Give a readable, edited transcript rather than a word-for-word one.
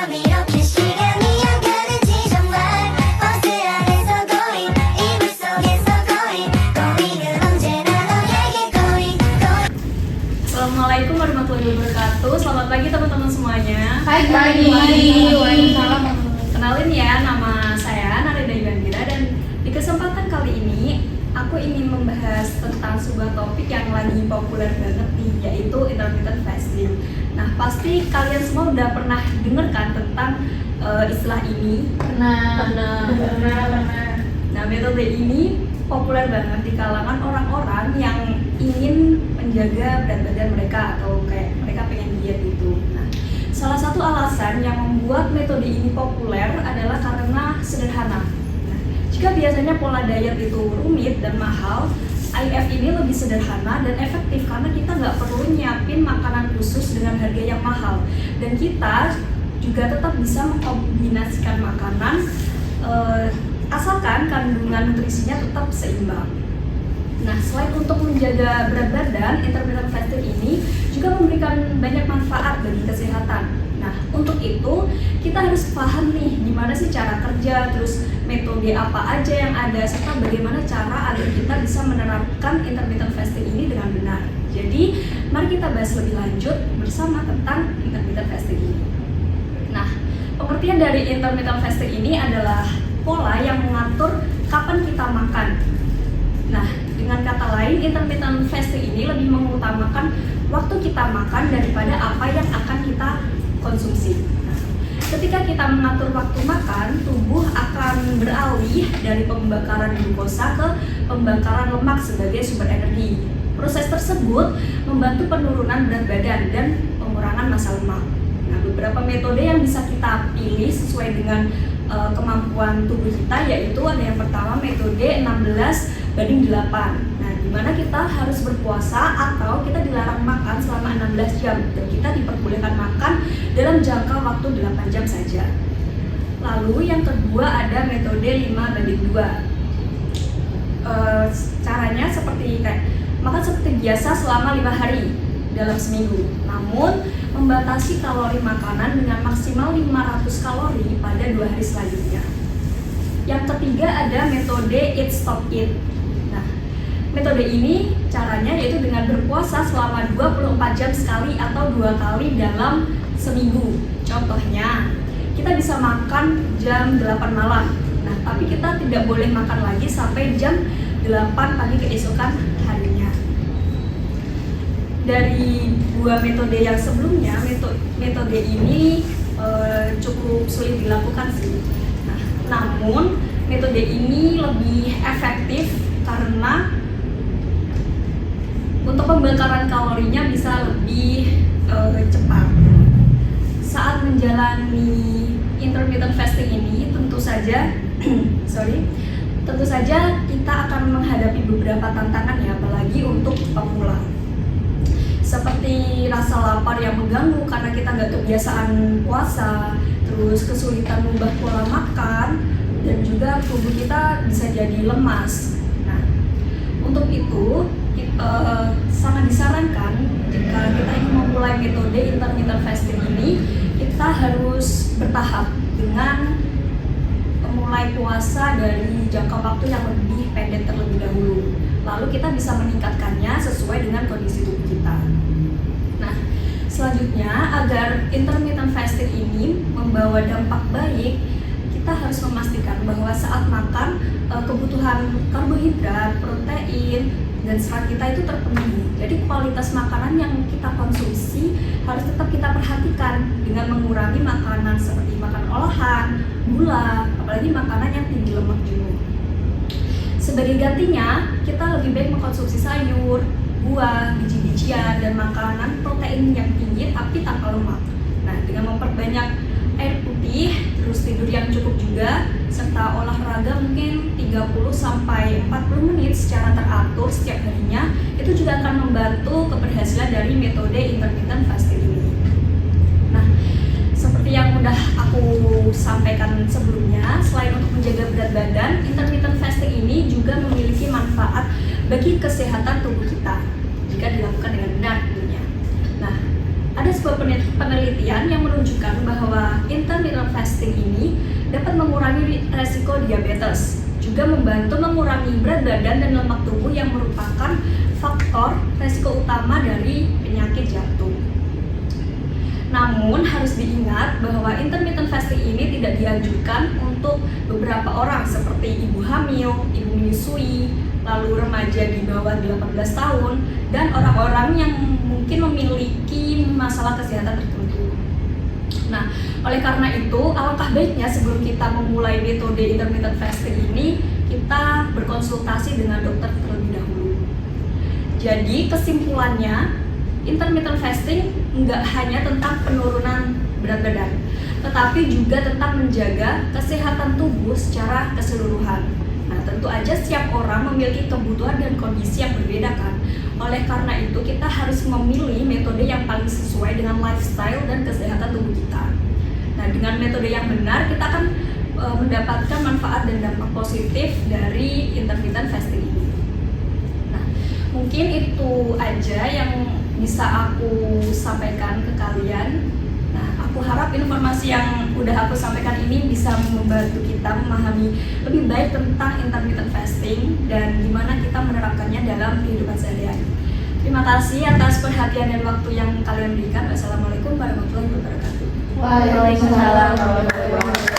밤 이렇게 시간이 안 가는지 정말 버스 안에서 going 이불 속에서 going은 언제나 너에게 going. Assalamualaikum warahmatullahi wabarakatuh. Selamat pagi teman-teman semuanya. Pagi. Waalaikumsalam. Kenalin ya, nama saya Narida Yudhira dan di kesempatan kali ini aku ingin membahas tentang sebuah topik yang lagi populer banget nih, yaitu intermittent fasting. Nah, pasti kalian semua udah pernah dengar kan tentang istilah ini? Pernah. Nah, metode ini populer banget di kalangan orang-orang yang ingin menjaga berat badan mereka atau kayak mereka pengen diet gitu. Nah, salah satu alasan yang membuat metode ini populer adalah karena sederhana. Nah, jika biasanya pola diet itu rumit dan mahal, IF ini lebih sederhana dan efektif karena kita nggak perlu nyiapin makanan khusus dengan harga yang mahal, dan kita juga tetap bisa mengkombinasikan makanan asalkan kandungan nutrisinya tetap seimbang. Nah, selain untuk menjaga berat badan, intermittent fasting ini juga memberikan banyak manfaat bagi kesehatan. Nah, untuk itu kita harus paham nih gimana sih cara kerja, terus metode apa aja yang ada, serta bagaimana cara agar kita bisa menerapkan intermittent fasting ini dengan benar. Jadi, mari kita bahas lebih lanjut bersama tentang intermittent fasting ini. Nah, pengertian dari intermittent fasting ini adalah pola yang mengatur kapan kita makan. Nah, dengan kata lain, intermittent fasting ini lebih mengutamakan waktu kita makan daripada apa yang akan kita konsumsi. Nah, ketika kita mengatur waktu makan, tubuh akan beralih dari pembakaran glukosa ke pembakaran lemak sebagai sumber energi. Proses tersebut membantu penurunan berat badan dan pengurangan massa lemak. Nah, beberapa metode yang bisa kita pilih sesuai dengan kemampuan tubuh kita, yaitu ada yang pertama metode 16:8. Nah, di mana kita harus berpuasa atau kita dilarang makan selama 16 jam dan kita diperbolehkan makan dalam jangka waktu 8 jam saja. Lalu yang kedua ada metode 5:2. Caranya seperti makan seperti biasa selama 5 hari dalam seminggu, namun membatasi kalori makanan dengan maksimal 500 kalori pada 2 hari selanjutnya. Yang ketiga ada metode eat stop eat. Nah, metode ini caranya yaitu dengan berpuasa selama 24 jam sekali atau 2 kali dalam seminggu. Contohnya, kita bisa makan jam 8 malam. Nah, tapi kita tidak boleh makan lagi sampai jam 8 pagi keesokan harinya. Dari dua metode yang sebelumnya, metode ini cukup sulit dilakukan sih. Nah, namun metode ini lebih efektif karena untuk pembakaran kalorinya bisa lebih cepat. Saat menjalani intermittent fasting ini, tentu saja kita akan menghadapi beberapa tantangan ya, apalagi untuk pemula. Seperti rasa lapar yang mengganggu karena kita nggak kebiasaan puasa, terus kesulitan mengubah pola makan, dan juga tubuh kita bisa jadi lemas. Nah, untuk itu sangat disarankan jika kita ingin memulai metode intermittent fasting ini, kita harus bertahap dengan memulai puasa dari jangka waktu yang lebih pendek terlebih dahulu. Lalu kita bisa meningkatkannya sesuai dengan kondisi tubuh kita. Nah, selanjutnya agar intermittent fasting ini membawa dampak baik, kita harus memastikan bahwa saat makan kebutuhan karbohidrat, protein, dan serat kita itu terpenuhi. Jadi kualitas makanan yang kita konsumsi harus tetap kita perhatikan dengan mengurangi makanan seperti makan olahan, gula, apalagi makanan yang tinggi lemak jenuh. Sebagai gantinya, kita lebih baik mengkonsumsi sayur, buah, biji-bijian, dan makanan protein yang tinggi tapi tanpa lemak. Nah, dengan memperbanyak air putih, terus tidur yang cukup juga, serta olahraga mungkin 30-40 menit secara teratur setiap harinya, itu juga akan membantu keberhasilan dari metode intermittent fasting ini. Nah, seperti yang udah aku sampaikan sebelumnya, selain untuk menjaga berat badan, intermittent fasting ini juga memiliki manfaat bagi kesehatan tubuh kita jika dilakukan dengan benar tentunya. Nah, ada sebuah penelitian yang menunjukkan bahwa intermittent fasting ini dapat mengurangi resiko diabetes, juga membantu mengurangi berat badan dan lemak tubuh yang merupakan faktor resiko utama dari penyakit jantung. Namun harus diingat bahwa intermittent fasting ini tidak dianjurkan untuk beberapa orang seperti ibu hamil, ibu menyusui, lalu remaja di bawah 18 tahun, dan orang-orang yang mungkin memiliki masalah kesehatan tertentu. Nah, oleh karena itu, alangkah baiknya sebelum kita memulai metode intermittent fasting ini, kita berkonsultasi dengan dokter terlebih dahulu. Jadi, kesimpulannya, intermittent fasting nggak hanya tentang penurunan berat badan, tetapi juga tentang menjaga kesehatan tubuh secara keseluruhan. Nah, tentu aja setiap orang memiliki kebutuhan dan kondisi yang berbeda kan. Oleh karena itu, kita harus memilih metode yang paling sesuai dengan lifestyle dan kesehatan tubuh kita. Nah, dengan metode yang benar, kita akan mendapatkan manfaat dan dampak positif dari intermittent fasting ini. Nah, mungkin itu aja yang bisa aku sampaikan ke kalian. Nah, aku harap informasi yang udah aku sampaikan ini bisa membantu kita memahami lebih baik tentang intermittent fasting dan gimana kita menerapkannya dalam kehidupan sehari-hari. Terima kasih atas perhatian dan waktu yang kalian berikan. Wassalamualaikum warahmatullahi wabarakatuh. Waalaikumsalam warahmatullahi wabarakatuh.